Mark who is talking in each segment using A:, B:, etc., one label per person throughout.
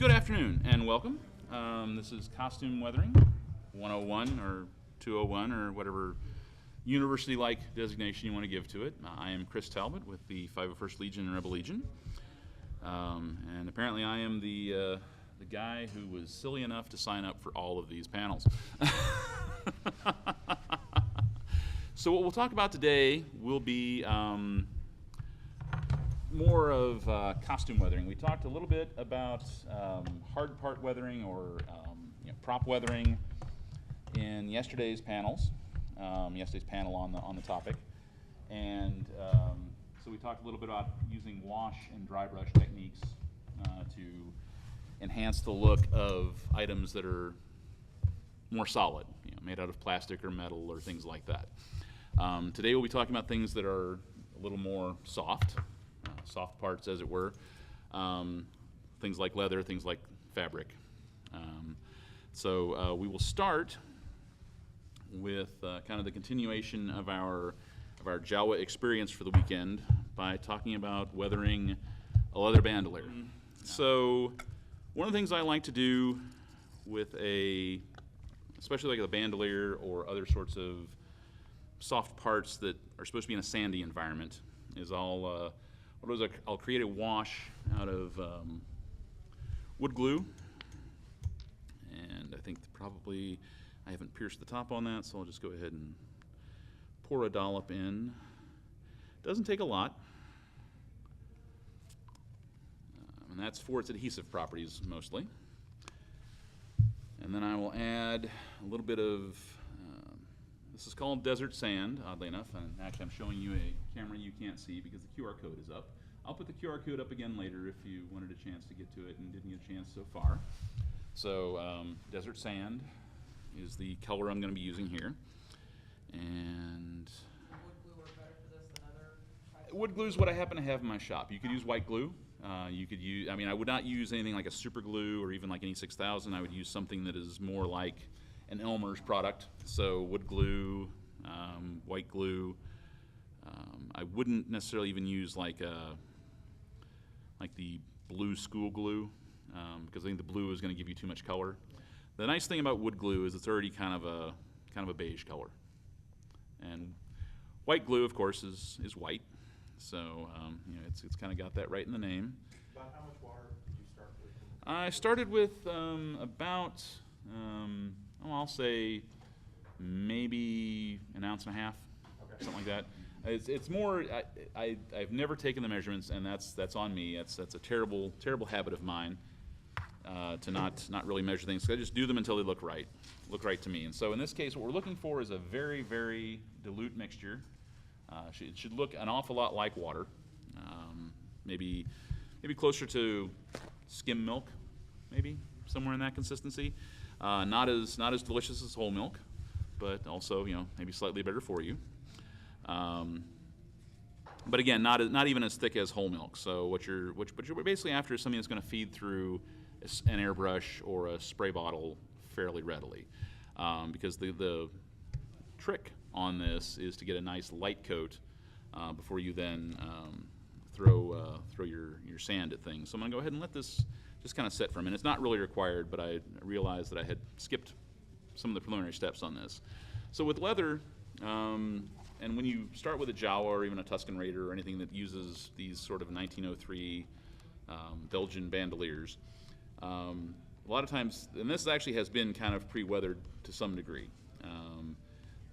A: Good afternoon and welcome. This is Costume Weathering 101 or 201 or whatever university-like designation you want to give to it. I am Chris Talbott with the 501st Legion and Rebel Legion. And apparently I am the guy who was silly enough to sign up for all of these panels. So what we'll talk about today will be more of costume weathering. We talked a little bit about hard part weathering or prop weathering in yesterday's panels, yesterday's panel on the topic, and so we talked a little bit about using wash and dry brush techniques to enhance the look of items that are more solid, made out of plastic or metal or things like that. Today we'll be talking about things that are a little more soft parts, as it were. Things like leather, things like fabric. So we will start with kind of the continuation of our Jawa experience for the weekend by talking about weathering a leather bandolier. So one of the things I like to do with especially like a bandolier or other sorts of soft parts that are supposed to be in a sandy environment, is I'll create a wash out of wood glue, and I think probably I haven't pierced the top on that, so I'll just go ahead and pour a dollop in. Doesn't take a lot, and that's for its adhesive properties mostly. And then I will add a little bit of this is called desert sand, oddly enough, and actually I'm showing you a camera you can't see because the QR code is up. I'll put the QR code up again later if you wanted a chance to get to it and didn't get a chance so far. So desert sand is the color I'm going to be using here. And
B: wood glue work better for this than other types?
A: Wood glue is what I happen to have in my shop. You could use white glue. You could use, I would not use anything like a super glue or even like any 6000. I would use something that is more like an Elmer's product. So wood glue, white glue. I wouldn't necessarily even use like the blue school glue because I think the blue is going to give you too much color. The nice thing about wood glue is it's already kind of a beige color, and white glue, of course, is white. So it's kind of got that right in the name.
C: About how much water did you start with?
A: I started with about I'll say maybe an ounce and a half,
C: Okay.
A: something like that. It's more. I've never taken the measurements, and that's on me. That's a terrible habit of mine to not really measure things. I just do them until they look right to me. And so in this case, what we're looking for is a very, very dilute mixture. It should look an awful lot like water, maybe closer to skim milk, maybe somewhere in that consistency. Not as delicious as whole milk, but also maybe slightly better for you. But again, not even as thick as whole milk. So what you're basically after is something that's going to feed through an airbrush or a spray bottle fairly readily, because the trick on this is to get a nice light coat before you then throw your sand at things. So I'm going to go ahead and let this just kind of set for a minute. It's not really required, but I realized that I had skipped some of the preliminary steps on this. So with leather, and when you start with a Jawa or even a Tuscan Raider or anything that uses these sort of 1903 Belgian bandoliers, a lot of times, and this actually has been kind of pre-weathered to some degree,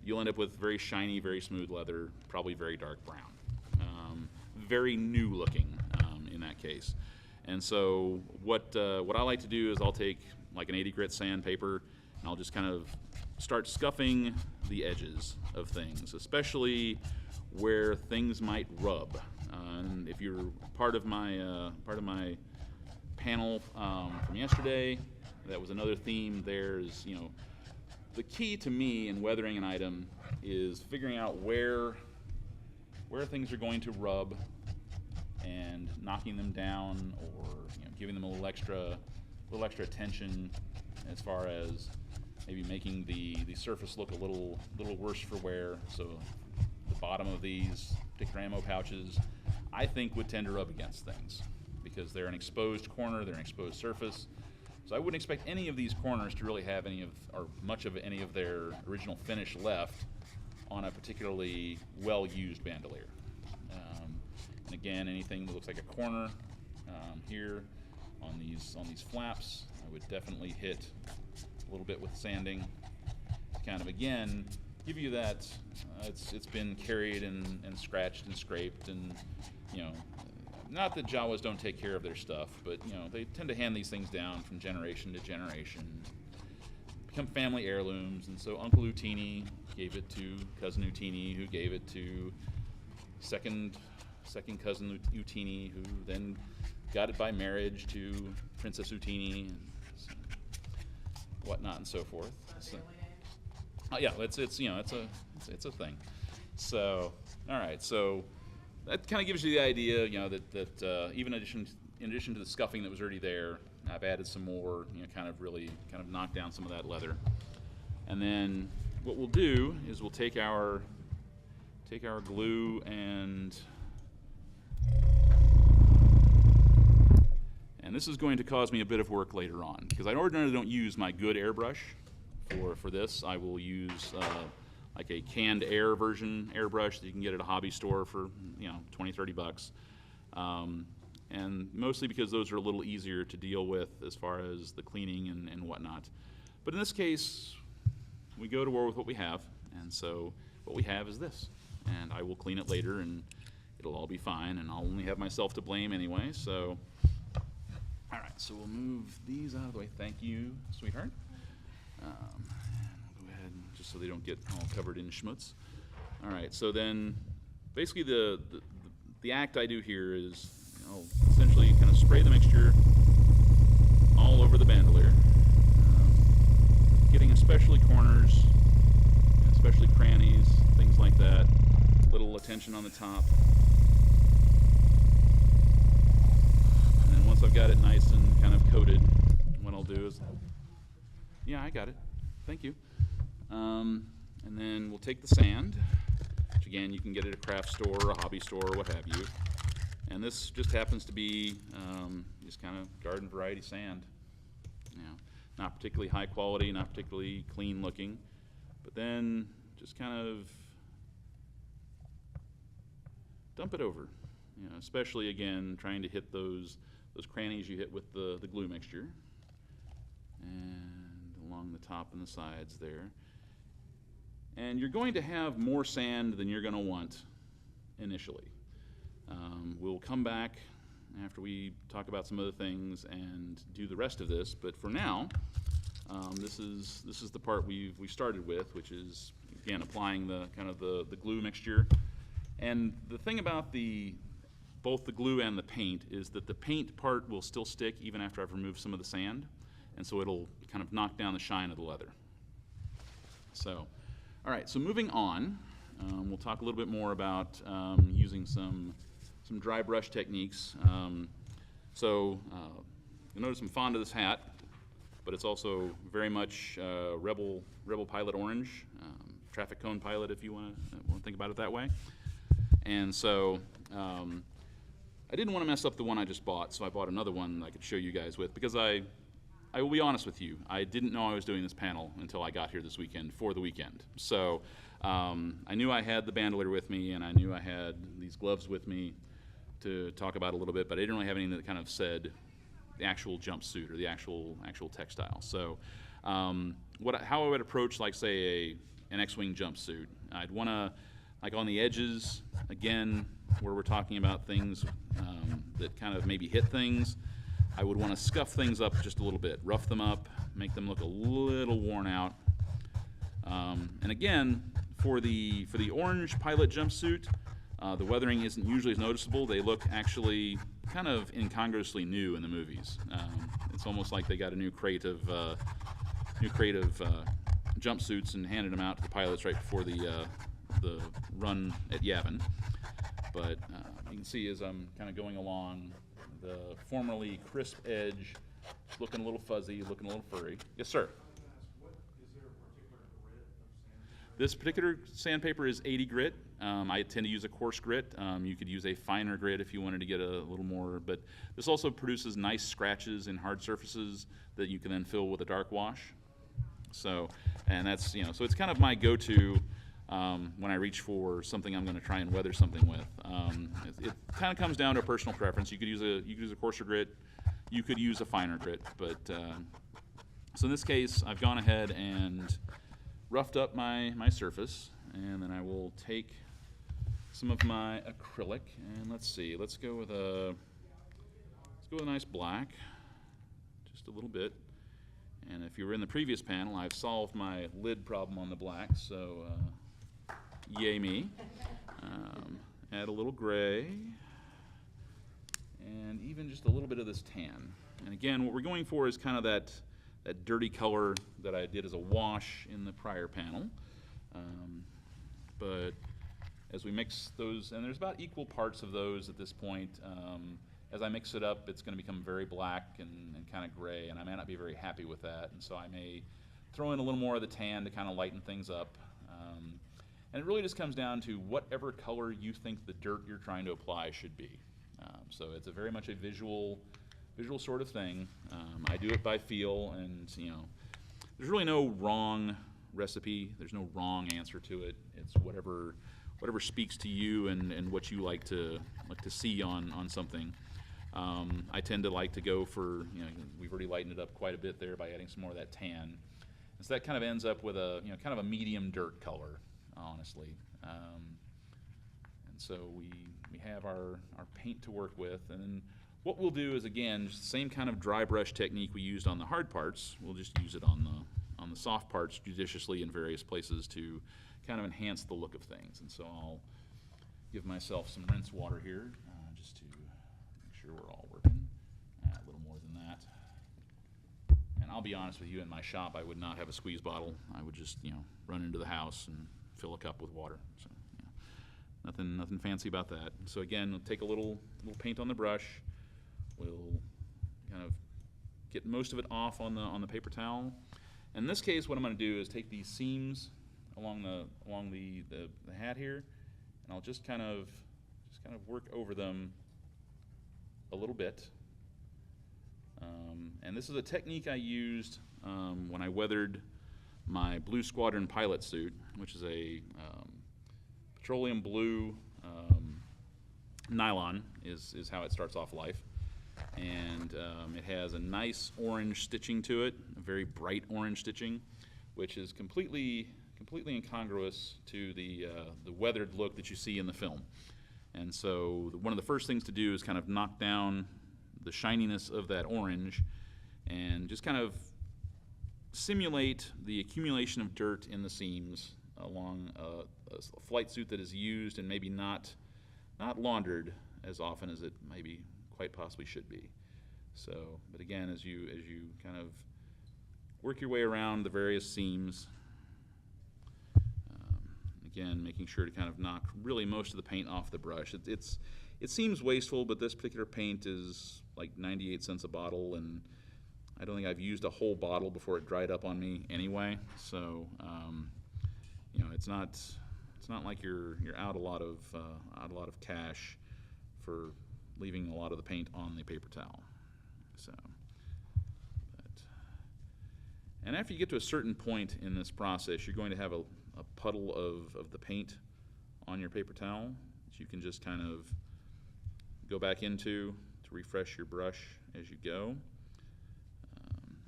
A: you'll end up with very shiny, very smooth leather, probably very dark brown, very new looking in that case. And so what I like to do is I'll take like an 80 grit sandpaper and I'll just kind of start scuffing the edges of things, especially where things might rub. And if you're part of my panel from yesterday, that was another theme. There's the key to me in weathering an item is figuring out where things are going to rub and knocking them down, or giving them a little extra attention as far as maybe making the surface look a little worse for wear. So the bottom of these particular ammo pouches, I think, would tend to rub against things because they're an exposed corner, they're an exposed surface. So I wouldn't expect any of these corners to really have any of, or much of any of their original finish left on a particularly well-used bandolier. And again, anything that looks like a corner here on these flaps, I would definitely hit a little bit with sanding to kind of, again, give you that it's been carried and scratched and scraped, and you know, not that Jawas don't take care of their stuff, but you know, they tend to hand these things down from generation to generation, become family heirlooms. And so Uncle Utini gave it to cousin Utini, who gave it to second cousin Utini, who then got it by marriage to Princess Utini, and whatnot and so forth. So, yeah, it's a thing. So, all right, so that kind of gives you the idea, you know, that even in addition to the scuffing that was already there, I've added some more, you know, kind of knock down some of that leather. And then what we'll do is we'll take our glue and this is going to cause me a bit of work later on, because I ordinarily don't use my good airbrush for this. I will use like a canned air version airbrush that you can get at a hobby store for, you know, 20, 30 bucks. And mostly because those are a little easier to deal with as far as the cleaning and whatnot. But in this case, we go to war with what we have, and so what we have is this. And I will clean it later, and it'll all be fine, and I'll only have myself to blame anyway. So, all right, so we'll move these out of the way. Thank you, sweetheart. And we'll go ahead, just so they don't get all covered in schmutz. All right, so then basically the act I do here is, I'll essentially kind of spray the mixture all over the bandolier, getting especially corners, especially crannies, things like that. Little attention on the top. And then once I've got it nice and kind of coated, what I'll do is, yeah, I got it. Thank you. And then we'll take the sand, which again you can get at a craft store, a hobby store, what have you. And this just happens to be just kind of garden variety sand. You know, not particularly high quality, not particularly clean looking, but then just kind of dump it over. You know, especially again trying to hit those crannies you hit with the glue mixture, and along the top and the sides there. And you're going to have more sand than you're going to want initially. We'll come back after we talk about some other things and do the rest of this, but for now, this is the part we started with, which is again applying the kind of the glue mixture. And the thing about both the glue and the paint is that the paint part will still stick even after I've removed some of the sand, and so it'll kind of knock down the shine of the leather. So, all right, so moving on, we'll talk a little bit more about using some dry brush techniques. You'll notice I'm fond of this hat, but it's also very much Rebel Pilot orange, traffic cone pilot if you want to think about it that way. And so I didn't want to mess up the one I just bought, so I bought another one I could show you guys with, because I will be honest with you, I didn't know I was doing this panel until I got here this weekend for the weekend. So I knew I had the bandolier with me, and I knew I had these gloves with me to talk about a little bit, but I didn't really have anything that kind of said the actual jumpsuit or the actual textile. So how I would approach, like, say, an X-Wing jumpsuit, I'd want to, like on the edges, again, where we're talking about things that kind of maybe hit things, I would want to scuff things up just a little bit, rough them up, make them look a little worn out. And again, for the orange pilot jumpsuit, the weathering isn't usually as noticeable. They look actually kind of incongruously new in the movies. It's almost like they got a new crate of jumpsuits and handed them out to the pilots right before the run at Yavin. But you can see as I'm kind of going along, the formerly crisp edge looking a little fuzzy, looking a little furry. Yes, sir.
C: What, is there a particular grit of sandpaper?
A: This particular sandpaper is 80 grit. I tend to use a coarse grit. You could use a finer grit if you wanted to get a little more, but this also produces nice scratches in hard surfaces that you can then fill with a dark wash. So, and that's, so it's kind of my go-to when I reach for something I'm going to try and weather something with. It kind of comes down to personal preference. You could use a coarser grit, you could use a finer grit, but so in this case, I've gone ahead and roughed up my surface, and then I will take some of my acrylic, and let's see, let's go with a nice black, just a little bit. And if you were in the previous panel, I've solved my lid problem on the black, so yay me. Add a little gray, and even just a little bit of this tan. And again, what we're going for is kind of that dirty color that I did as a wash in the prior panel. But as we mix those, and there's about equal parts of those at this point, as I mix it up, it's going to become very black and kind of gray, and I may not be very happy with that, and so I may throw in a little more of the tan to kind of lighten things up. And it really just comes down to whatever color you think the dirt you're trying to apply should be. So it's very much a visual sort of thing. I do it by feel, and there's really no wrong recipe. There's no wrong answer to it. It's whatever speaks to you and what you like to see on something. I tend to like to go for, we've already lightened it up quite a bit there by adding some more of that tan. And so that kind of ends up with a, kind of a medium dirt color, honestly. And so we have our paint to work with, and then what we'll do is, again, just the same kind of dry brush technique we used on the hard parts. We'll just use it on the soft parts judiciously in various places to kind of enhance the look of things. And so I'll give myself some rinse water here, just to make sure we're all working. A little more than that. And I'll be honest with you, in my shop I would not have a squeeze bottle. I would just, run into the house and fill a cup with water. So, nothing fancy about that. So again, we'll take a little paint on the brush. We'll kind of get most of it off on the paper towel. In this case, what I'm going to do is take these seams along the hat here, and I'll just kind of work over them a little bit. And this is a technique I used when I weathered my Blue Squadron pilot suit, which is a petroleum blue nylon is how it starts off life. And it has a nice orange stitching to it, a very bright orange stitching, which is completely incongruous to the weathered look that you see in the film. And so one of the first things to do is kind of knock down the shininess of that orange and just kind of simulate the accumulation of dirt in the seams along a flight suit that is used and maybe not laundered as often as it maybe quite possibly should be. So, but again, as you kind of work your way around the various seams, again, making sure to kind of knock really most of the paint off the brush. It seems wasteful, but this particular paint is like 98 cents a bottle, and I don't think I've used a whole bottle before it dried up on me anyway. So, it's not like you're out a lot of cash for leaving a lot of the paint on the paper towel. So, and after you get to a certain point in this process, you're going to have a puddle of the paint on your paper towel that you can just kind of go back into to refresh your brush as you go.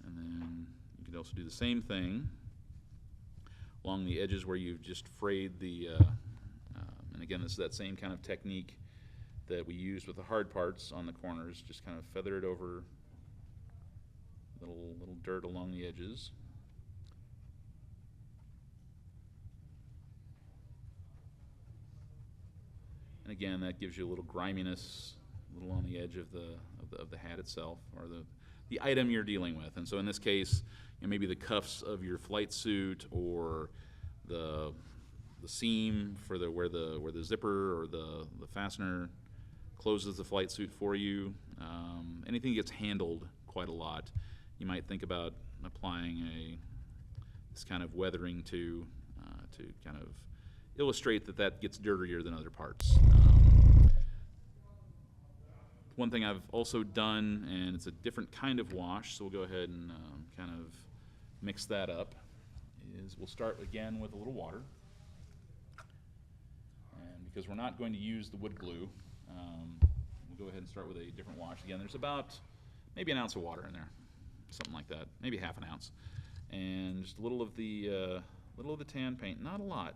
A: And then you can also do the same thing along the edges where you've just frayed the, and again, this is that same kind of technique that we used with the hard parts on the corners. Just kind of feather it over little dirt along the edges. And again, that gives you a little griminess, a little on the edge of the hat itself, or the item you're dealing with. And so in this case, maybe the cuffs of your flight suit, or the seam for where the zipper or the fastener closes the flight suit for you. Anything gets handled quite a lot. You might think about applying this kind of weathering to kind of illustrate that that gets dirtier than other parts. One thing I've also done, and it's a different kind of wash, so we'll go ahead and kind of mix that up, is we'll start again with a little water. And because we're not going to use the wood glue, we'll go ahead and start with a different wash. Again, there's about maybe an ounce of water in there, something like that, maybe half an ounce. And just a little of the tan paint, not a lot,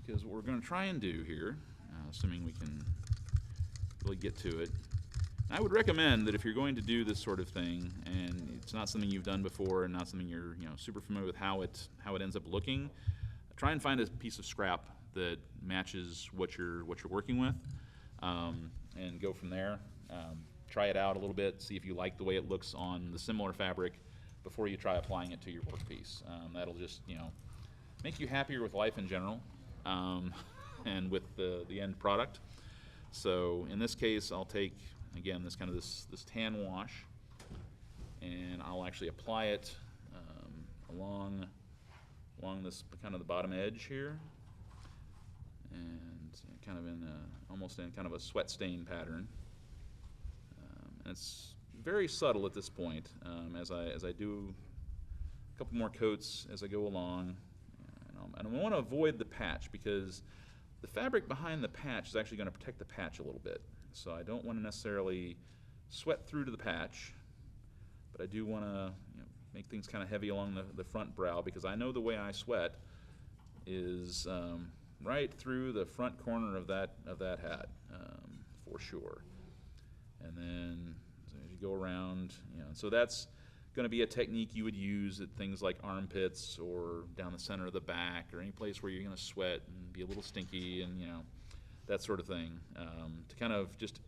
A: because what we're going to try and do here, assuming we can really get to it, I would recommend that if you're going to do this sort of thing, and it's not something you've done before, and not something you're super familiar with how it ends up looking, try and find a piece of scrap that matches what you're working with, and go from there. Try it out a little bit, see if you like the way it looks on the similar fabric before you try applying it to your workpiece. That'll just make you happier with life in general, and with the end product. So in this case, I'll take, again, this tan wash, and I'll actually apply it along this kind of the bottom edge here, and kind of almost in kind of a sweat stain pattern. And it's very subtle at this point, as I do a couple more coats as I go along, and I want to avoid the patch, because the fabric behind the patch is actually going to protect the patch a little bit. So I don't want to necessarily sweat through to the patch, but I do want to make things kind of heavy along the front brow, because I know the way I sweat is right through the front corner of that hat, for sure. And then as you go around, so that's going to be a technique you would use at things like armpits or down the center of the back, or any place where you're going to sweat and be a little stinky, and that sort of thing, to kind of just,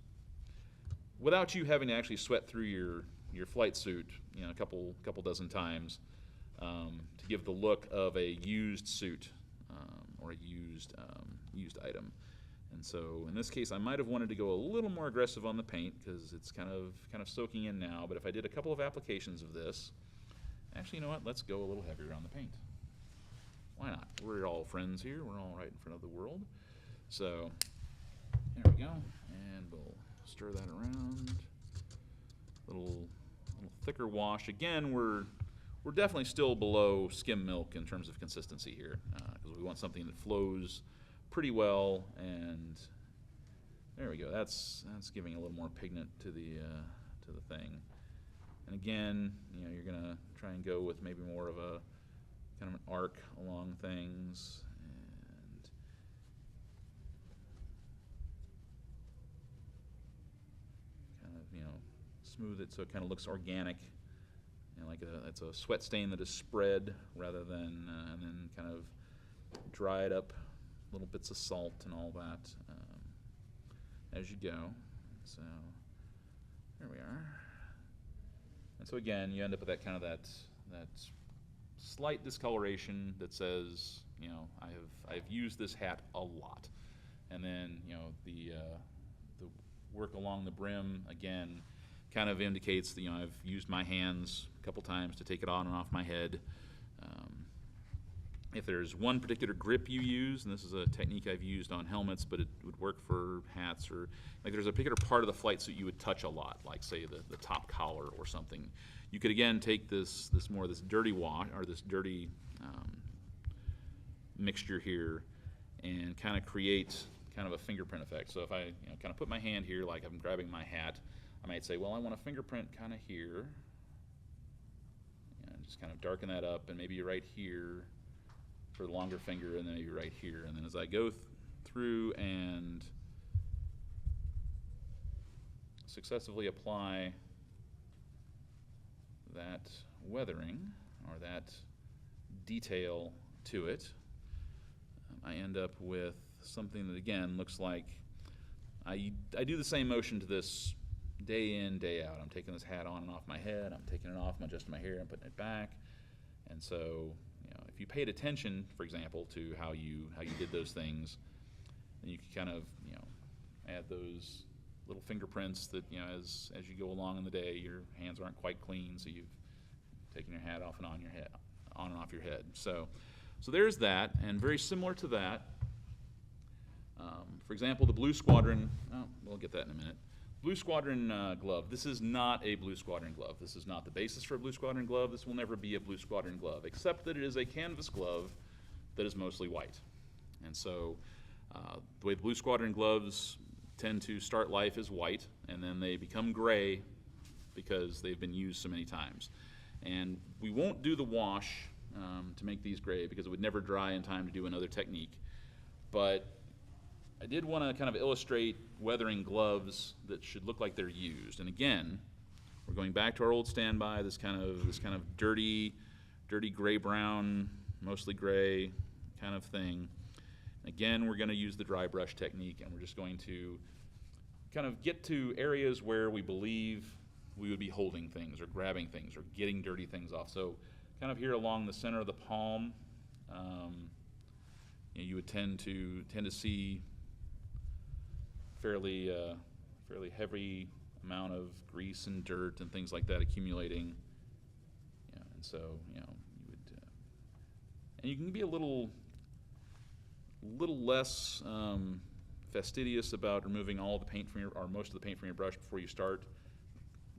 A: without you having to actually sweat through your flight suit a couple dozen times, to give the look of a used suit, or a used item. And so in this case, I might have wanted to go a little more aggressive on the paint, because it's kind of soaking in now. But if I did a couple of applications of this, actually, you know what? Let's go a little heavier on the paint. Why not? We're all friends here. We're all right in front of the world. So there we go, and we'll stir that around. Little thicker wash. Again, we're definitely still below skim milk in terms of consistency here, because we want something that flows pretty well. And there we go. That's giving a little more pigment to the thing. And again, you're gonna try and go with maybe more of a kind of an arc along things, and kind of smooth it so it kind of looks organic, like it's a sweat stain that is spread rather than and then kind of dried up little bits of salt and all that, as you go. So there we are. And so again, you end up with that kind of that slight discoloration that says, I've used this hat a lot. And then the work along the brim again kind of indicates that I've used my hands a couple times to take it on and off my head. If there's one particular grip you use, and this is a technique I've used on helmets, but it would work for hats, or like there's a particular part of the flight suit you would touch a lot, like say the top collar or something. You could again take this dirty wash, or this dirty mixture here, and kind of create kind of a fingerprint effect. So if I kind of put my hand here like I'm grabbing my hat, I might say, well, I want a fingerprint kind of here, and just kind of darken that up, and maybe right here for the longer finger, and then maybe right here. And then as I go through and successively apply that weathering, or that detail to it, I end up with something that again looks like I do the same motion to this day in, day out. I'm taking this hat on and off my head, I'm taking it off, I'm adjusting my hair, I'm putting it back. And so if you paid attention, for example, to how you did those things, then you can kind of add those little fingerprints that as you go along in the day, your hands aren't quite clean, so you've taken your hat off and on and off your head. So So there's that, and very similar to that, for example, the Blue Squadron, we'll get that in a minute. Blue Squadron glove. This is not a Blue Squadron glove. This is not the basis for a Blue Squadron glove. This will never be a Blue Squadron glove, except that it is a canvas glove that is mostly white. And so the way the Blue Squadron gloves tend to start life is white, and then they become gray because they've been used so many times. And we won't do the wash to make these gray because it would never dry in time to do another technique. But I did want to kind of illustrate weathering gloves that should look like they're used. And again, we're going back to our old standby, this kind of dirty gray-brown, mostly gray kind of thing. Again, we're going to use the dry brush technique, and we're just going to kind of get to areas where we believe we would be holding things or grabbing things or getting dirty things off. So kind of here along the center of the palm, you would tend to see fairly heavy amount of grease and dirt and things like that accumulating. And so you would, and you can be a little less fastidious about removing all the paint from or most of the paint from your brush before you start,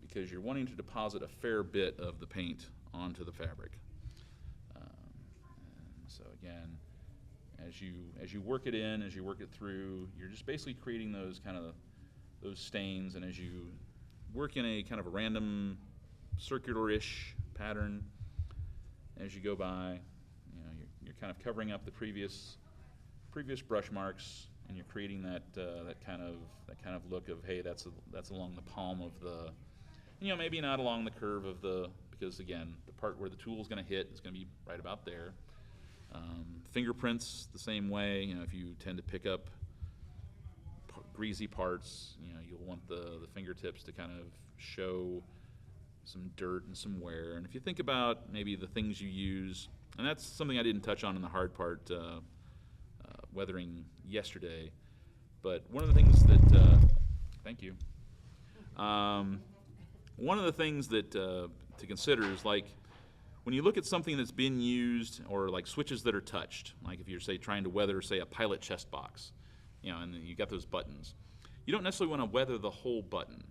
A: because you're wanting to deposit a fair bit of the paint onto the fabric. And so again, as you work it in, as you work it through, you're just basically creating those stains, and as you work in a kind of a random circular-ish pattern as you go by, you're kind of covering up the previous brush marks, and you're creating that kind of look of, hey, that's along the palm of the, maybe not along the curve of the, because again, the part where the tool is going to hit is going to be right about there. Fingerprints the same way. If you tend to pick up greasy parts, you'll want the fingertips to kind of show some dirt and some wear. And if you think about maybe the things you use, and that's something I didn't touch on in the hard part, weathering yesterday, but one of the things that thank you. One of the things that to consider is, like, when you look at something that's been used, or like switches that are touched, like if you're, say, trying to weather, say, a pilot chest box, and you got those buttons, you don't necessarily want to weather the whole button.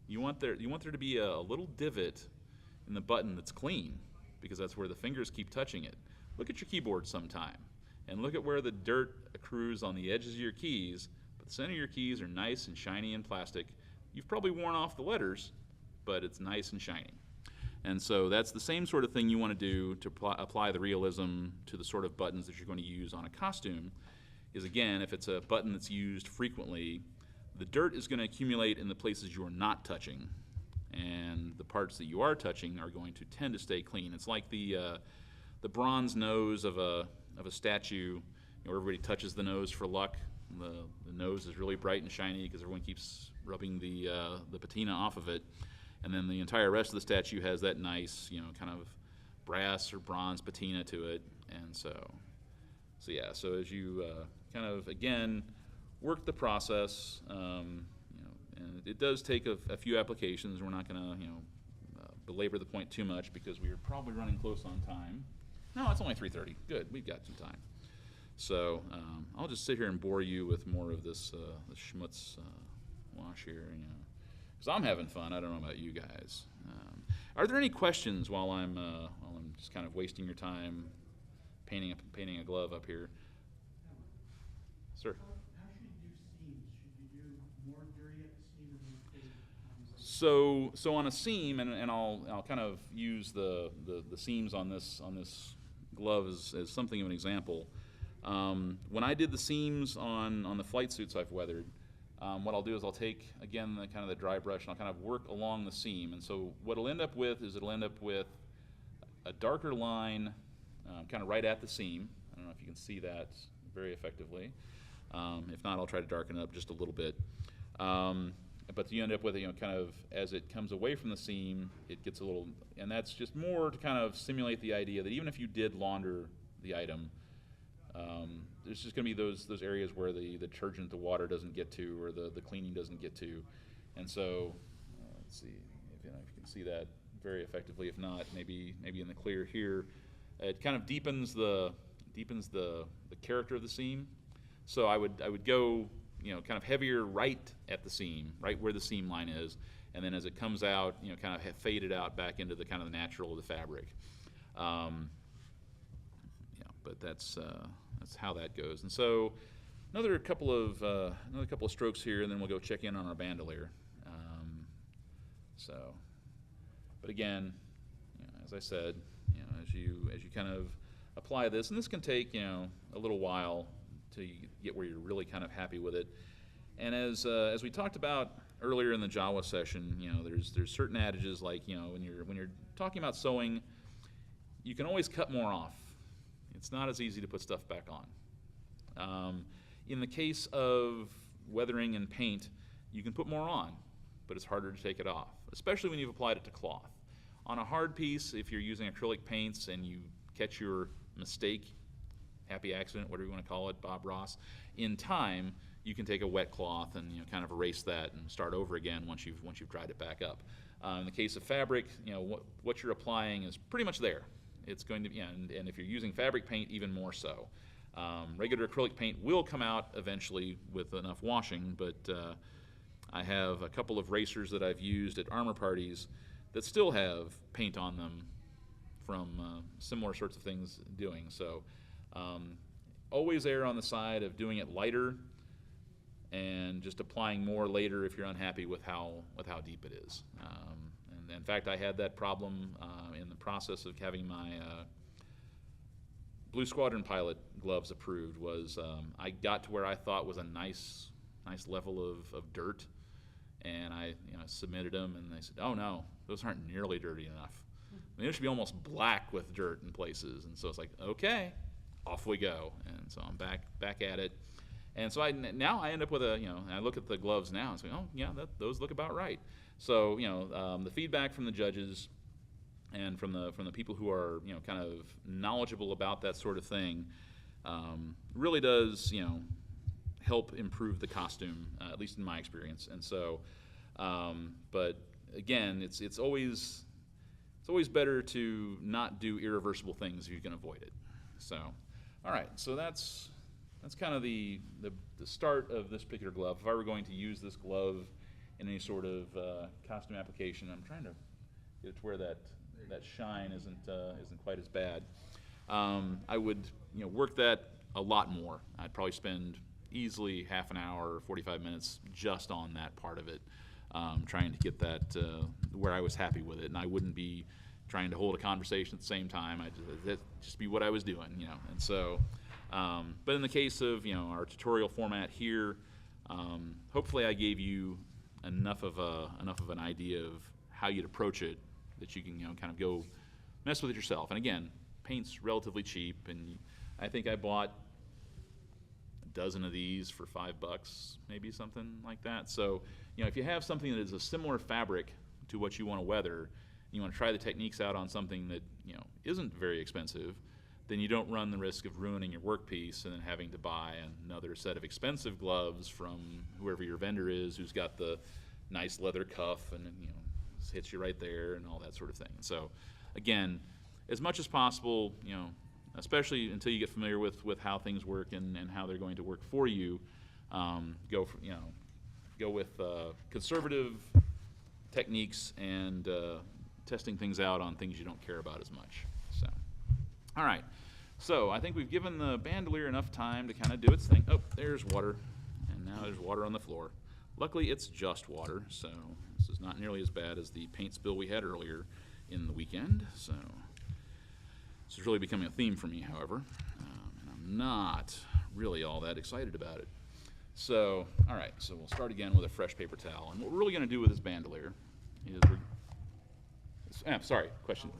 A: You want there to be a little divot in the button that's clean, because that's where the fingers keep touching it. Look at your keyboard sometime, and look at where the dirt accrues on the edges of your keys, but the center of your keys are nice and shiny and plastic. You've probably worn off the letters, but it's nice and shiny. And so that's the same sort of thing you want to do to apply the realism to the sort of buttons that you're going to use on a costume. Is, again, if it's a button that's used frequently, the dirt is going to accumulate in the places you are not touching, and the parts that you are touching are going to tend to stay clean. It's like the bronze nose of a statue. Everybody touches the nose for luck. The nose is really bright and shiny because everyone keeps rubbing the patina off of it. And then the entire rest of the statue has that nice, kind of brass or bronze patina to it. And so yeah, so as you kind of, again, work the process, and it does take a few applications. We're not going to, belabor the point too much because we are probably running close on time. No, it's only 3:30. Good, we've got some time. So I'll just sit here and bore you with more of this schmutz wash here, because I'm having fun. I don't know about you guys. Are there any questions while I'm just kind of wasting your time painting a glove up here? Sir.
D: How should you do seams? Should you do more dirty at the seam and then fade?
A: So on a seam, and I'll kind of use the seams on this glove as something of an example. When I did the seams on the flight suits I've weathered, what I'll do is I'll take, again, the dry brush, and I'll kind of work along the seam. And so what it'll end up with is a darker line kind of right at the seam. I don't know if you can see that very effectively. If not, I'll try to darken it up just a little bit. But you end up with, kind of, as it comes away from the seam, it gets a little, and that's just more to kind of simulate the idea that even if you did launder the item, there's just going to be those areas where the detergent, the water doesn't get to, or the cleaning doesn't get to. And so, let's see if you can see that very effectively. If not, maybe in the clear here, it kind of deepens the deepens the character of the seam. So I would go, kind of heavier right at the seam, right where the seam line is, and then as it comes out, kind of fade it out back into the kind of the natural of the fabric. But that's how that goes. And so another couple of strokes here, and then we'll go check in on our bandolier. But again, as I said, as you kind of apply this, and this can take a little while to get where you're really kind of happy with it. And as we talked about earlier in the Jawa session, there's certain adages like when you're talking about sewing, you can always cut more off. It's not as easy to put stuff back on. In the case of weathering and paint, you can put more on, but it's harder to take it off, especially when you've applied it to cloth. On a hard piece, if you're using acrylic paints and you catch your mistake, happy accident, whatever you want to call it, Bob Ross, in time, you can take a wet cloth and kind of erase that and start over again once you've dried it back up. In the case of fabric, what you're applying is pretty much there. It's going to be, and if you're using fabric paint, even more so. Regular acrylic paint will come out eventually with enough washing, but I have a couple of racers that I've used at armor parties that still have paint on them from similar sorts of things doing. So always err on the side of doing it lighter and just applying more later if you're unhappy with how deep it is. And in fact, I had that problem in the process of having my Blue Squadron pilot gloves approved. I got to where I thought was a nice level of dirt, and I submitted them, and they said, "Oh no, those aren't nearly dirty enough. I mean, it should be almost black with dirt in places." And so it's like, okay, off we go. And so I'm back at it. And so now I end up with I look at the gloves now and say, oh yeah, those look about right. So the feedback from the judges and from the people who are kind of knowledgeable about that sort of thing really does help improve the costume, at least in my experience. And so, but again, it's always better to not do irreversible things if you can avoid it. So, all right, so that's kind of the start of this particular glove. If I were going to use this glove in any sort of costume application, I'm trying to get it to where that shine isn't quite as bad. I would work that a lot more. I'd probably spend easily half an hour or 45 minutes just on that part of it, trying to get that where I was happy with it, and I wouldn't be trying to hold a conversation at the same time. That'd just be what I was doing, And so, but in the case of our tutorial format here, hopefully I gave you enough of an idea of how you'd approach it that you can kind of go mess with it yourself. And again, paint's relatively cheap, and I think I bought a dozen of these for $5, maybe something like that. So if you have something that is a similar fabric to what you want to weather, and you want to try the techniques out on something that isn't very expensive, then you don't run the risk of ruining your workpiece and then having to buy another set of expensive gloves from whoever your vendor is, who's got the nice leather cuff and hits you right there and all that sort of thing. So again, as much as possible, especially until you get familiar with how things work and how they're going to work for you, go with conservative techniques and testing things out on things you don't care about as much. So, all right. So I think we've given the bandolier enough time to kind of do its thing. Oh, there's water, and now there's water on the floor. Luckily, it's just water, so this is not nearly as bad as the paint spill we had earlier in the weekend. So this is really becoming a theme for me, however, and I'm not really all that excited about it. So, all right, so we'll start again with a fresh paper towel. And what we're really going to do with this bandolier is sorry, question.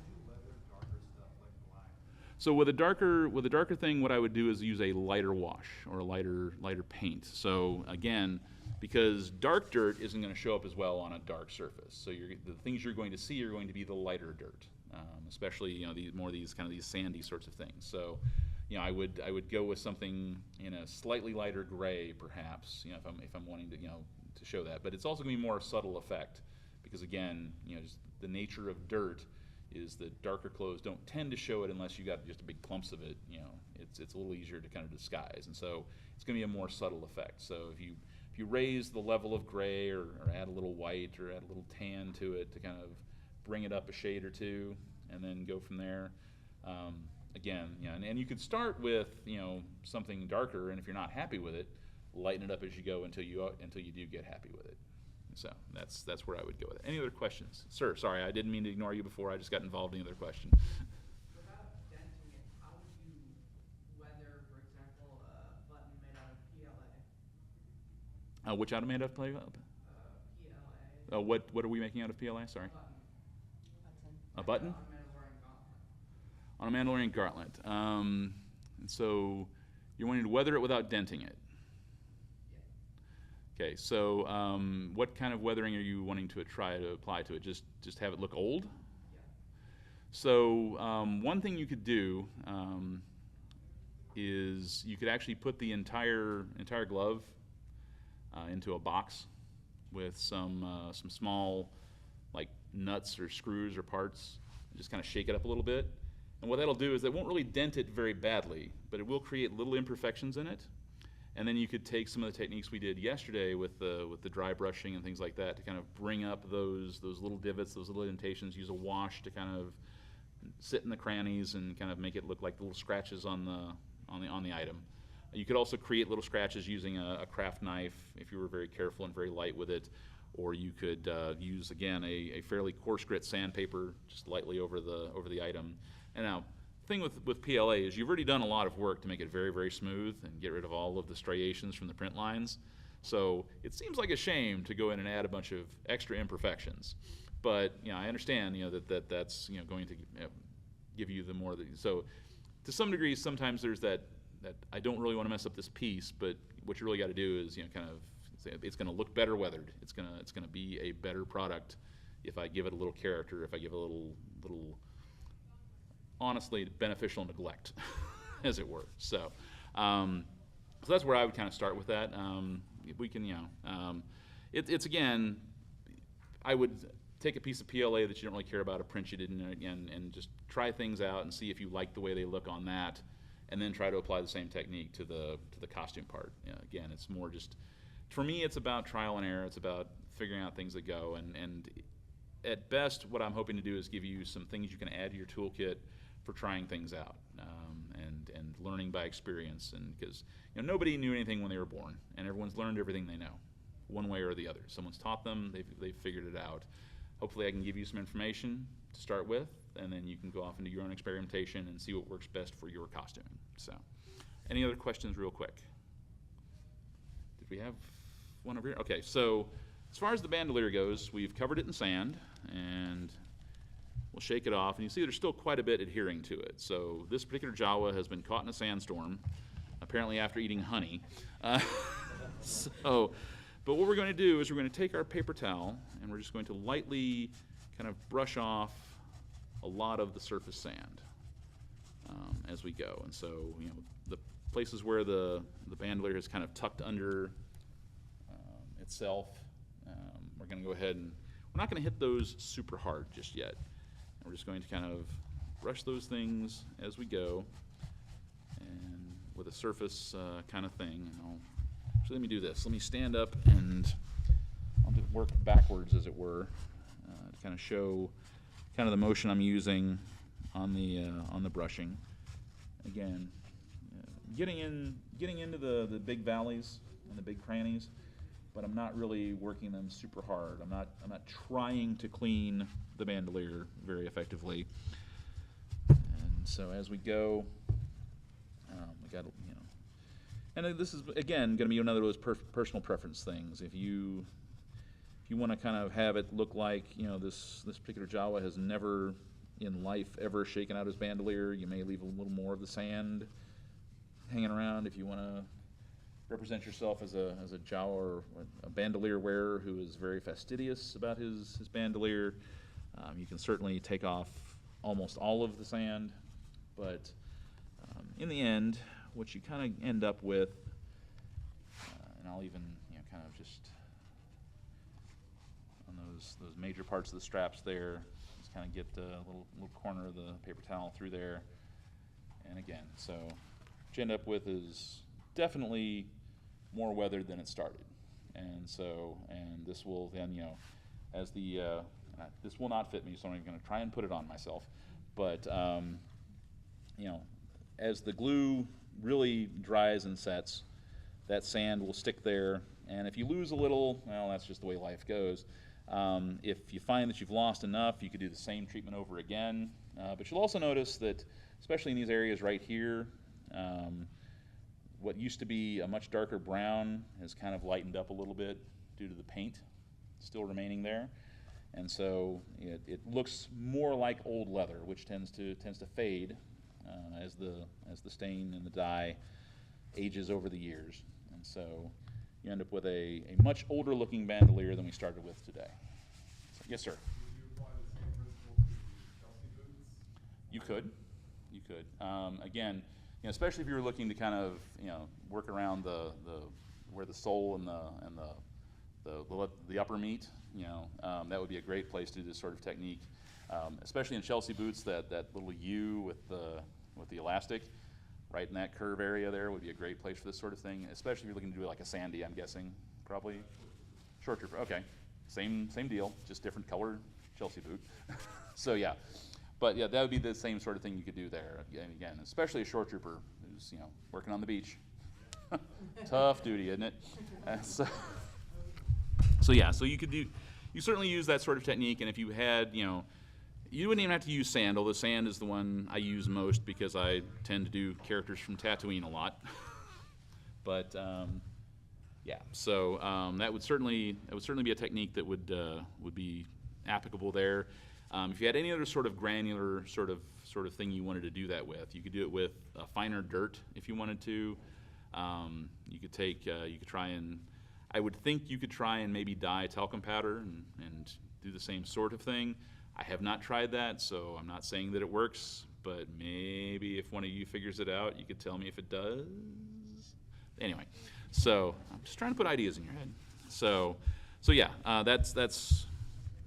A: So with a darker thing, what I would do is use a lighter wash or a lighter paint. So again, because dark dirt isn't going to show up as well on a dark surface. So the things you're going to see are going to be the lighter dirt, especially these sandy sorts of things. So I would go with something in a slightly lighter gray, perhaps, if I'm wanting to show that. But it's also going to be more a subtle effect because again, just the nature of dirt is that darker clothes don't tend to show it unless you got just big clumps of it. You know, it's a little easier to kind of disguise, and so it's going to be a more subtle effect. So if you raise the level of gray or add a little white or add a little tan to it to kind of bring it up a shade or two, and then go from there. Again, yeah, and you could start with, you know, something darker, and if you're not happy with it, lighten it up as you go until you do get happy with it. So that's where I would go with it. Any other questions? Sir, sorry, I didn't mean to ignore you before. I just got involved in the other question.
B: Without denting it, how would you weather, for example, a button made out of PLA?
A: Which item made out of PLA?
B: PLA.
A: What are we making out of PLA? Sorry.
B: Button.
A: A button?
B: On a Mandalorian gauntlet.
A: On a Mandalorian gauntlet. And so you're wanting to weather it without denting it.
B: Yeah.
A: Okay, so what kind of weathering are you wanting to try to apply to it? Just have it look old?
B: Yeah.
A: So one thing you could do is you could actually put the entire glove into a box with some small like nuts or screws or parts. Just kind of shake it up a little bit. And what that'll do is it won't really dent it very badly, but it will create little imperfections in it. And then you could take some of the techniques we did yesterday with the dry brushing and things like that to kind of bring up those little divots, those little indentations. Use a wash to kind of sit in the crannies and kind of make it look like little scratches on the item. You could also create little scratches using a craft knife if you were very careful and very light with it, or you could use again a fairly coarse grit sandpaper just lightly over the item. And now, the thing with PLA is you've already done a lot of work to make it very, very smooth and get rid of all of the striations from the print lines. So it seems like a shame to go in and add a bunch of extra imperfections. But you know, I understand, you know, that's you know, going to give you the more. So to some degree, sometimes there's that I don't really want to mess up this piece, but what you really got to do is, you know, kind of it's going to look better weathered. It's going to be a better product if I give it a little character, if I give it a little honestly beneficial neglect, as it were. So that's where I would kind of start with that. We can, you know, it's again, I would take a piece of PLA that you don't really care about, a print you didn't, and just try things out and see if you like the way they look on that, and then try to apply the same technique to the costume part. You know, again, it's more just, for me, it's about trial and error. It's about figuring out things that go, and at best, what I'm hoping to do is give you some things you can add to your toolkit for trying things out, and learning by experience. And because, you know, nobody knew anything when they were born, and everyone's learned everything they know, one way or the other. Someone's taught them, they've figured it out. Hopefully I can give you some information to start with, and then you can go off and do your own experimentation and see what works best for your costuming. So, any other questions real quick? Did we have one over here? Okay, so as far as the bandolier goes, we've covered it in sand, and we'll shake it off, and you see there's still quite a bit adhering to it. So this particular Jawa has been caught in a sandstorm, apparently after eating honey. But what we're going to do is we're going to take our paper towel, and we're just going to lightly kind of brush off a lot of the surface sand as we go. And so, you know, the places where the bandolier is kind of tucked under itself, we're going to go ahead and, we're not going to hit those super hard just yet. We're just going to kind of brush those things as we go, and with a surface kind of thing. So let me do this. Let me stand up and I'll work backwards, as it were, to kind of show kind of the motion I'm using on the brushing. Again, getting into the big valleys and the big crannies, but I'm not really working them super hard. I'm not trying to clean the bandolier very effectively. And so as we go, we got, you know, and this is again going to be another of those personal preference things. If you want to kind of have it look like, you know, this particular Jawa has never in life ever shaken out his bandolier, you may leave a little more of the sand hanging around. If you want to represent yourself as a Jawa or a bandolier wearer who is very fastidious about his bandolier, you can certainly take off almost all of the sand, but in the end, what you kind of end up with, and I'll even, you know, kind of just on those major parts of the straps there, just kind of get a little corner of the paper towel through there. And again, so what you end up with is definitely more weathered than it started. And so, and this will then, as the, this will not fit me, so I'm going to try and put it on myself. But, as the glue really dries and sets, that sand will stick there. And if you lose a little, well, that's just the way life goes. If you find that you've lost enough, you could do the same treatment over again. But you'll also notice that, especially in these areas right here, what used to be a much darker brown has kind of lightened up a little bit due to the paint still remaining there. And so it looks more like old leather, which tends to fade as the stain and the dye ages over the years. And so you end up with a much older looking bandolier than we started with today. So, yes, sir.
C: Would you apply the same principle to Chelsea boots?
A: You could. Again, especially if you were looking to kind of work around the where the sole and the upper meat, that would be a great place to do this sort of technique. Especially in Chelsea boots, that little U with the elastic, right in that curve area there would be a great place for this sort of thing. Especially if you're looking to do like a sandy, I'm guessing, probably. Short trooper. Okay, same deal, just different colored Chelsea boot. So yeah. But yeah, that would be the same sort of thing you could do there. And again, especially a short trooper who's working on the beach. Tough duty, isn't it? So yeah, so you certainly use that sort of technique. And if you had, you wouldn't even have to use sand. Although sand is the one I use most because I tend to do characters from Tatooine a lot. But yeah, so that would certainly be a technique that would be applicable there. If you had any other sort of granular sort of thing you wanted to do that with, you could do it with finer dirt if you wanted to. You could try and, I would think you could try and maybe dye talcum powder and do the same sort of thing. I have not tried that, so I'm not saying that it works, but maybe if one of you figures it out, you could tell me if it does. Anyway, so I'm just trying to put ideas in your head. So yeah, that's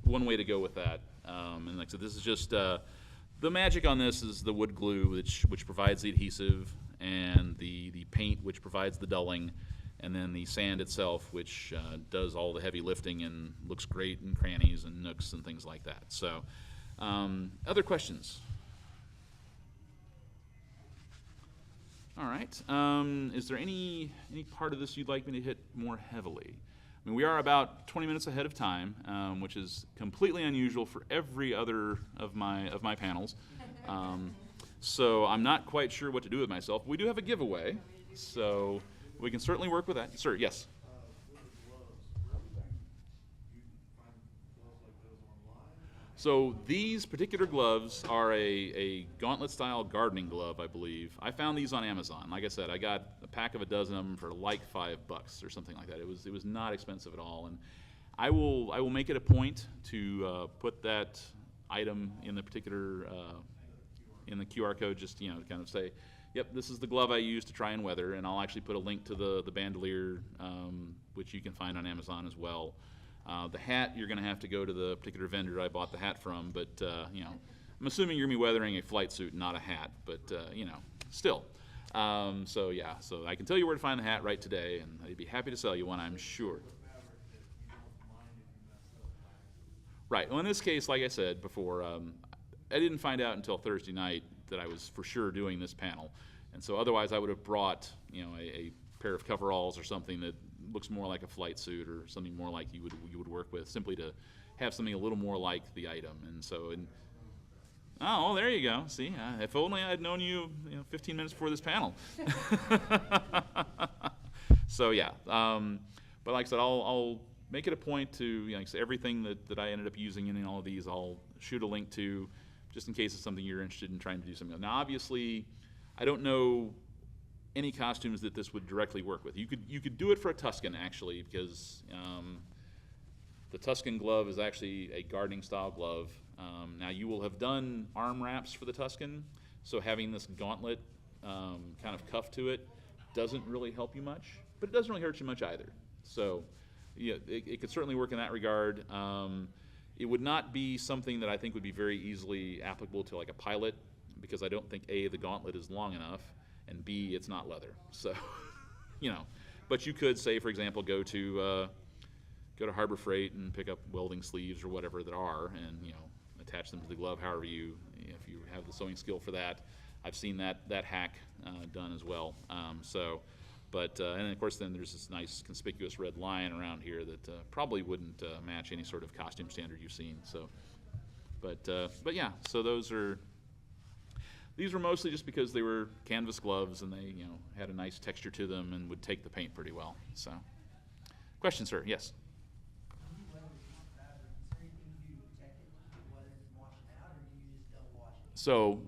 A: one way to go with that. And like I said, this is just the magic on this is the wood glue, which provides the adhesive, and the paint, which provides the dulling, and then the sand itself, which does all the heavy lifting and looks great in crannies and nooks and things like that. So, other questions? All right. Is there any part of this you'd like me to hit more heavily? I mean, we are about 20 minutes ahead of time, which is completely unusual for every other of my panels. So I'm not quite sure what to do with myself. We do have a giveaway, so we can certainly work with that. Sir, yes?
D: With the gloves, where do you find gloves like those online?
A: So these particular gloves are a gauntlet-style gardening glove, I believe. I found these on Amazon. Like I said, I got a pack of a dozen of them for like $5 or something like that. It was not expensive at all, and I will make it a point to put that item in the particular in the QR code. Just kind of say, yep, this is the glove I use to try and weather, and I'll actually put a link to the bandolier, which you can find on Amazon as well. The hat, you're going to have to go to the particular vendor I bought the hat from, but I'm assuming you're going to be weathering a flight suit, not a hat, but still. So yeah, so I can tell you where to find the hat right today, and I'd be happy to sell you one, I'm sure. Right. Well, in this case, like I said before, I didn't find out until Thursday night that I was for sure doing this panel, and so otherwise I would have brought a pair of coveralls or something that looks more like a flight suit or something more like you would work with, simply to have something a little more like the item. And so, oh, well, there you go. See, if only I had known you, 15 minutes before this panel. So yeah, but like I said, I'll make it a point to, like I said, everything that I ended up using in all of these, I'll shoot a link to, just in case it's something you're interested in trying to do something. Now, obviously, I don't know any costumes that this would directly work with. You could do it for a Tuscan, actually, because the Tuscan glove is actually a gardening style glove. Now, you will have done arm wraps for the Tuscan, so having this gauntlet kind of cuff to it doesn't really help you much, but it doesn't really hurt you much either. So yeah, it could certainly work in that regard. It would not be something that I think would be very easily applicable to like a pilot, because I don't think A, the gauntlet is long enough, and B, it's not leather. So, you know, but you could say, for example, go to Harbor Freight and pick up welding sleeves or whatever that are, and you know, attach them to the glove. However if you have the sewing skill for that, I've seen that hack done as well. But and of course, then there's this nice conspicuous red line around here that probably wouldn't match any sort of costume standard you've seen. So, but yeah, so these were mostly just because they were canvas gloves and they had a nice texture to them and would take the paint pretty well. So, question, sir? Yes. So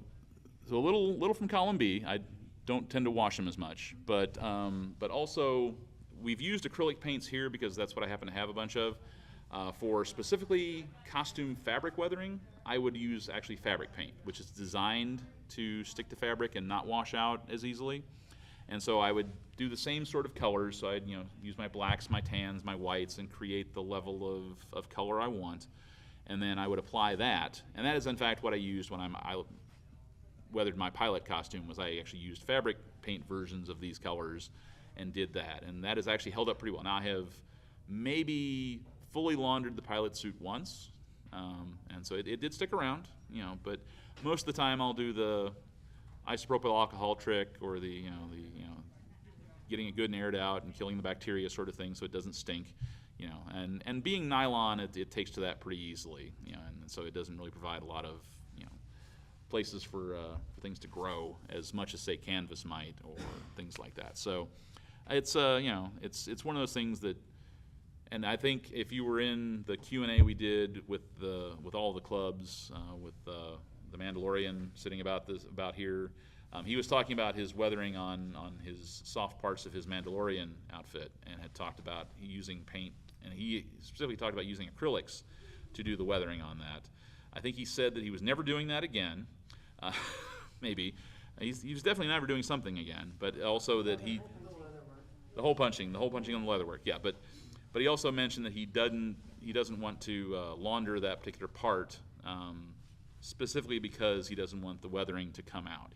A: a little from column B. I don't tend to wash them as much, but also we've used acrylic paints here because that's what I happen to have a bunch of. For specifically costume fabric weathering, I would use actually fabric paint, which is designed to stick to fabric and not wash out as easily. And so I would do the same sort of colors. So I'd use my blacks, my tans, my whites, and create the level of color I want. And then I would apply that. And that is in fact what I used when I weathered my pilot costume. Was I actually used fabric paint versions of these colors and did that. And that has actually held up pretty well. Now I have maybe fully laundered the pilot suit once. And so it did stick around, but most of the time I'll do the isopropyl alcohol trick, or the getting it good and aired out and killing the bacteria sort of thing so it doesn't stink, and being nylon, it takes to that pretty easily, and so it doesn't really provide a lot of places for things to grow as much as say canvas might or things like that. So it's it's one of those things that. And I think if you were in the Q&A we did with all the clubs, with the Mandalorian sitting about here, he was talking about his weathering on his soft parts of his Mandalorian outfit, and had talked about using paint, and he specifically talked about using acrylics to do the weathering on that. I think he said that he was never doing that again. Maybe he was definitely never doing something again, but also that the hole punching on the leatherwork, yeah, but he also mentioned that he doesn't want to launder that particular part, specifically because he doesn't want the weathering to come out.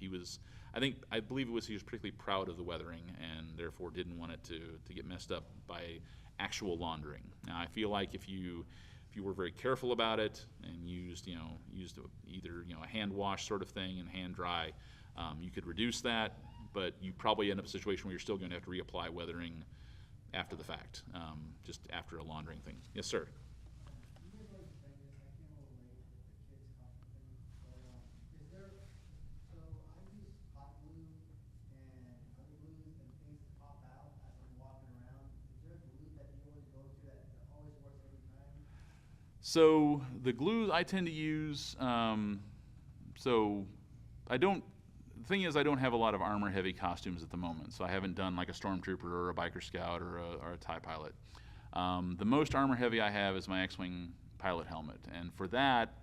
A: I believe he was particularly proud of the weathering, and therefore didn't want it to get messed up by actual laundering. Now I feel like if you were very careful about it and used either a hand wash sort of thing and hand dry, you could reduce that, but you probably end up in a situation where you're still going to have to reapply weathering after the fact, just after a laundering thing. Yes, sir. So the glue I tend to use, so I don't. The thing is, I don't have a lot of armor-heavy costumes at the moment, so I haven't done like a stormtrooper or a biker scout or a TIE pilot. The most armor-heavy I have is my X-Wing pilot helmet, and for that,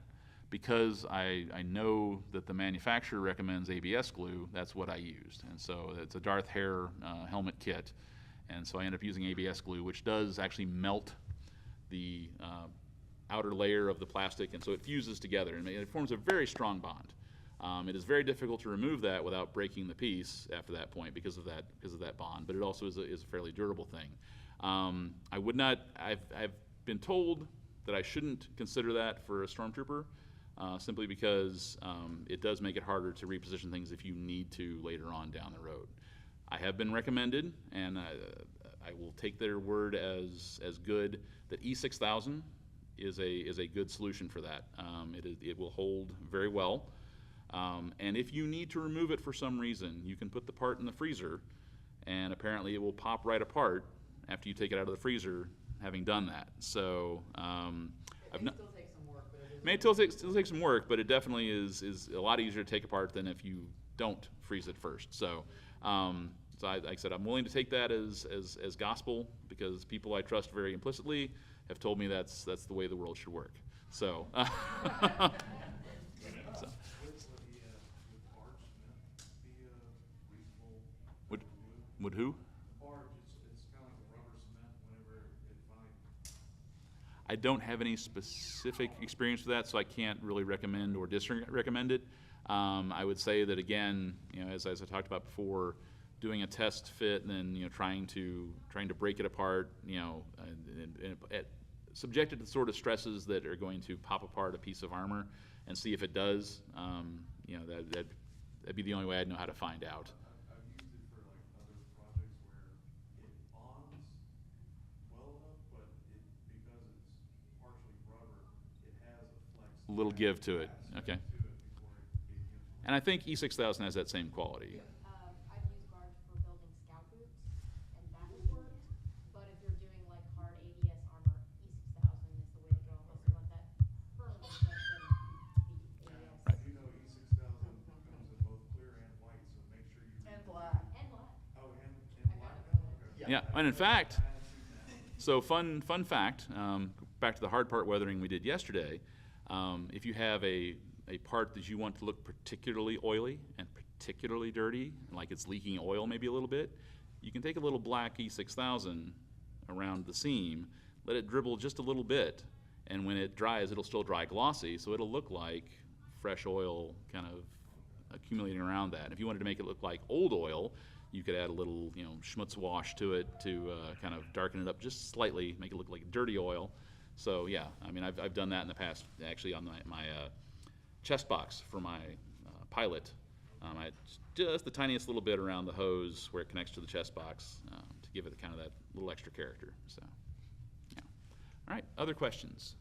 A: because I know that the manufacturer recommends ABS glue, that's what I used. And so it's a Darth Hare helmet kit, and so I end up using ABS glue, which does actually melt the outer layer of the plastic, and so it fuses together, and it forms a very strong bond. It is very difficult to remove that without breaking the piece after that point because of that bond, but it also is a fairly durable thing. I would not. I've been told that I shouldn't consider that for a stormtrooper, simply because it does make it harder to reposition things if you need to later on down the road. I have been recommended, and I will take their word as good, that E6000 is a good solution for that. It will hold very well. And if you need to remove it for some reason, you can put the part in the freezer, and apparently it will pop right apart after you take it out of the freezer, having done that. So
B: It may still take some work, but it is.
A: may still take some work, but it definitely is a lot easier to take apart than if you don't freeze it first. So, like I said, I'm willing to take that as gospel, because people I trust very implicitly have told me that's the way the world should work. So. Would who?
D: Barge, it's kind of like a rubber cement whenever it finds.
A: I don't have any specific experience with that, so I can't really recommend or disrecommend it. I would say that again, you know, as I talked about before, doing a test fit and then, you know, trying to break it apart, you know, subject it to the sort of stresses that are going to pop apart a piece of armor and see if it does. You know, that'd be the only way I'd know how to find out.
D: I've used it for like other projects where it bonds well enough, but because it's partially rubber, it has a flex.
A: A little give to it, okay.
D: aspect to it before it gave you.
A: And I think E6000 has that same quality.
E: I've used barge for building scout boots, and that has worked. But if you're doing like hard ADS armor, E6000 is the way to go unless you want that permanent protection, the ADS.
A: Right.
D: You know, E6000 comes in both clear and white, so make sure you.
B: And black.
E: And black.
D: Oh, and
E: I
D: black.
E: got it.
D: Okay.
A: Yeah, and in fact,
D: I haven't seen that.
A: so fun fact, back to the hard part weathering we did yesterday, if you have a part that you want to look particularly oily and particularly dirty, like it's leaking oil maybe a little bit, you can take a little black E6000 around the seam, let it dribble just a little bit, and when it dries, it'll still dry glossy, so it'll look like fresh oil kind of accumulating around that. And if you wanted to make it look like old oil, you could add a little, you know, schmutz wash to it to kind of darken it up just slightly, make it look like dirty oil. So yeah, I mean, I've done that in the past, actually on my chest box for my pilot. I just the tiniest little bit around the hose where it connects to the chest box to give it kind of that little extra character. So, yeah. All right, other questions?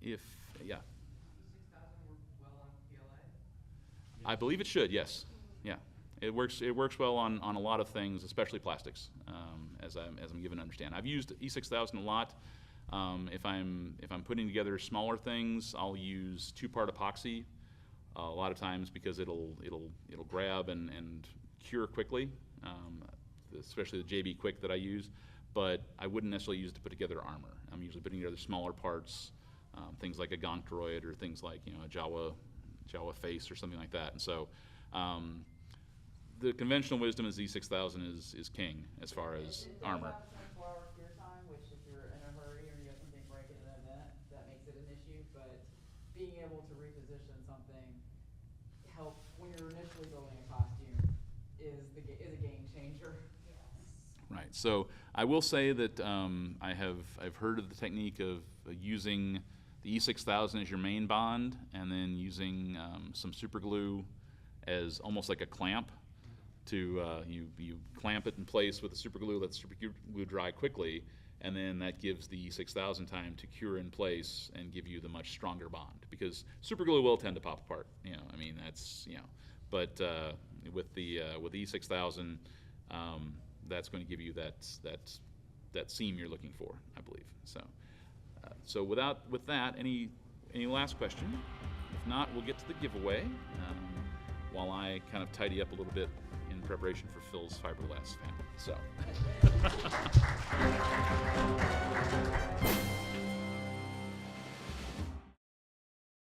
A: Yeah,
B: Does the 6000 work well on PLA?
A: I believe it should. Yes, yeah. It works well on a lot of things, especially plastics, as I'm given to understand. I've used E6000 a lot. If I'm putting together smaller things, I'll use 2-part epoxy a lot of times because it'll grab and cure quickly, especially the JB Quick that I use. But I wouldn't necessarily use it to put together armor. I'm usually putting together smaller parts, things like a Gonktoroid or things like, you know, a Jawa face or something like that. And so the conventional wisdom is E6000 is king as far as armor.
F: It does have a 24-hour cure time, which if you're in a hurry or you have something breaking in an event, that makes it an issue. But being able to reposition something help when you're initially building a costume is a game changer.
A: Right. So I will say that I've heard of the technique of using the E6000 as your main bond, and then using some super glue as almost like a clamp. To you clamp it in place with the super glue, let the super glue dry quickly, and then that gives the E6000 time to cure in place and give you the much stronger bond. Because super glue will tend to pop apart. You know, I mean that's, you know, but with the E6000. That's going to give you that seam you're looking for, I believe. So with that, any last question? If not, we'll get to the giveaway while I kind of tidy up a little bit in preparation for Phil's fiberglass family. So.